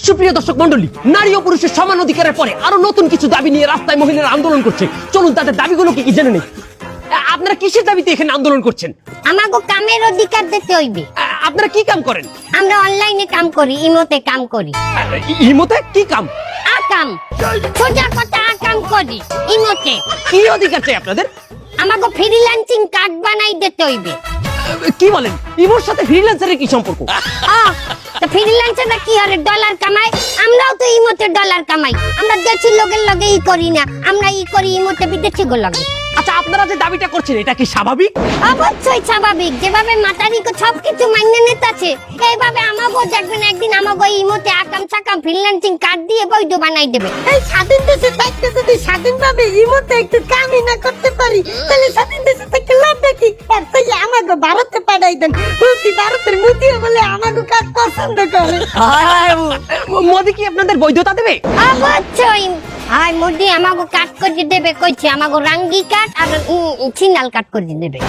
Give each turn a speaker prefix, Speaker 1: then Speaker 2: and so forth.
Speaker 1: সুপ্রিয় দর্শক মণ্ডলী, নারী ও পুরুষের সমান অধিকারের পরে আরো নতুন কিছু দাবি নিয়ে রাস্তায় মহিলারা আন্দোলন করছে। চলুন তাদের দাবিগুলো কি জেনে নেই। আপনারা কিসের দাবিতে এখানে আন্দোলন করছেন?
Speaker 2: আমাগো কামের অধিকার দিতে হইবে।
Speaker 1: আপনারা কি কাম করেন?
Speaker 2: আমরা অনলাইনে কাম করি, ইমোতে কাম করি।
Speaker 1: ইমোতে কি কাম?
Speaker 2: আকাম, সোজা কথা আকাম করি ইমোতে।
Speaker 1: কি অধিকার চাই আপনাদের?
Speaker 2: আমাগো ফ্রিল্যান্সিং কার্ড বানাই দিতে হইবে।
Speaker 1: কি বলেন? ইমোর সাথে ফ্রিল্যান্সারের কি সম্পর্ক?
Speaker 2: তো ফ্রিল্যান্সাররা কি হারে ডলার কামায়, আমরাও তো ইমোতে ডলার কামাই। আমরা দেশি লোকের লগে ই করি না, আমরা ই করি ইমোতে বিদেশি গো লগে।
Speaker 1: আচ্ছা, আপনারা যে দাবিটা করছেন এটা কি স্বাভাবিক?
Speaker 2: অবশ্যই স্বাভাবিক। যেভাবে মাতারিকে সবকিছু মাইনে নিতেছে, এইভাবে আমাগো দেখবেন একদিন আমাগো ইমোতে আকাম সাকাম ফ্রিল্যান্সিং কার্ড দিয়ে বৈধ বানাই দেবে।
Speaker 3: এই স্বাধীন দেশে থাকতে যদি স্বাধীনভাবে ইমোতে একটু কামই না করতে পারি, তাহলে স্বাধীন দেশে থেকে লাভটা কি? আর তাহলে আমাকে ভারতে পাঠাই দেন। বলছি ভারতের মোদিও বলে আমাকে কাজ পছন্দ করে।
Speaker 1: মোদি কি আপনাদের বৈধতা দেবে?
Speaker 2: অবশ্যই। আর মোদি আমাগো কাট করে দেবে কইছে, আমাগো রাঙ্গি কাট আর সিনাল কাট করে দেবে।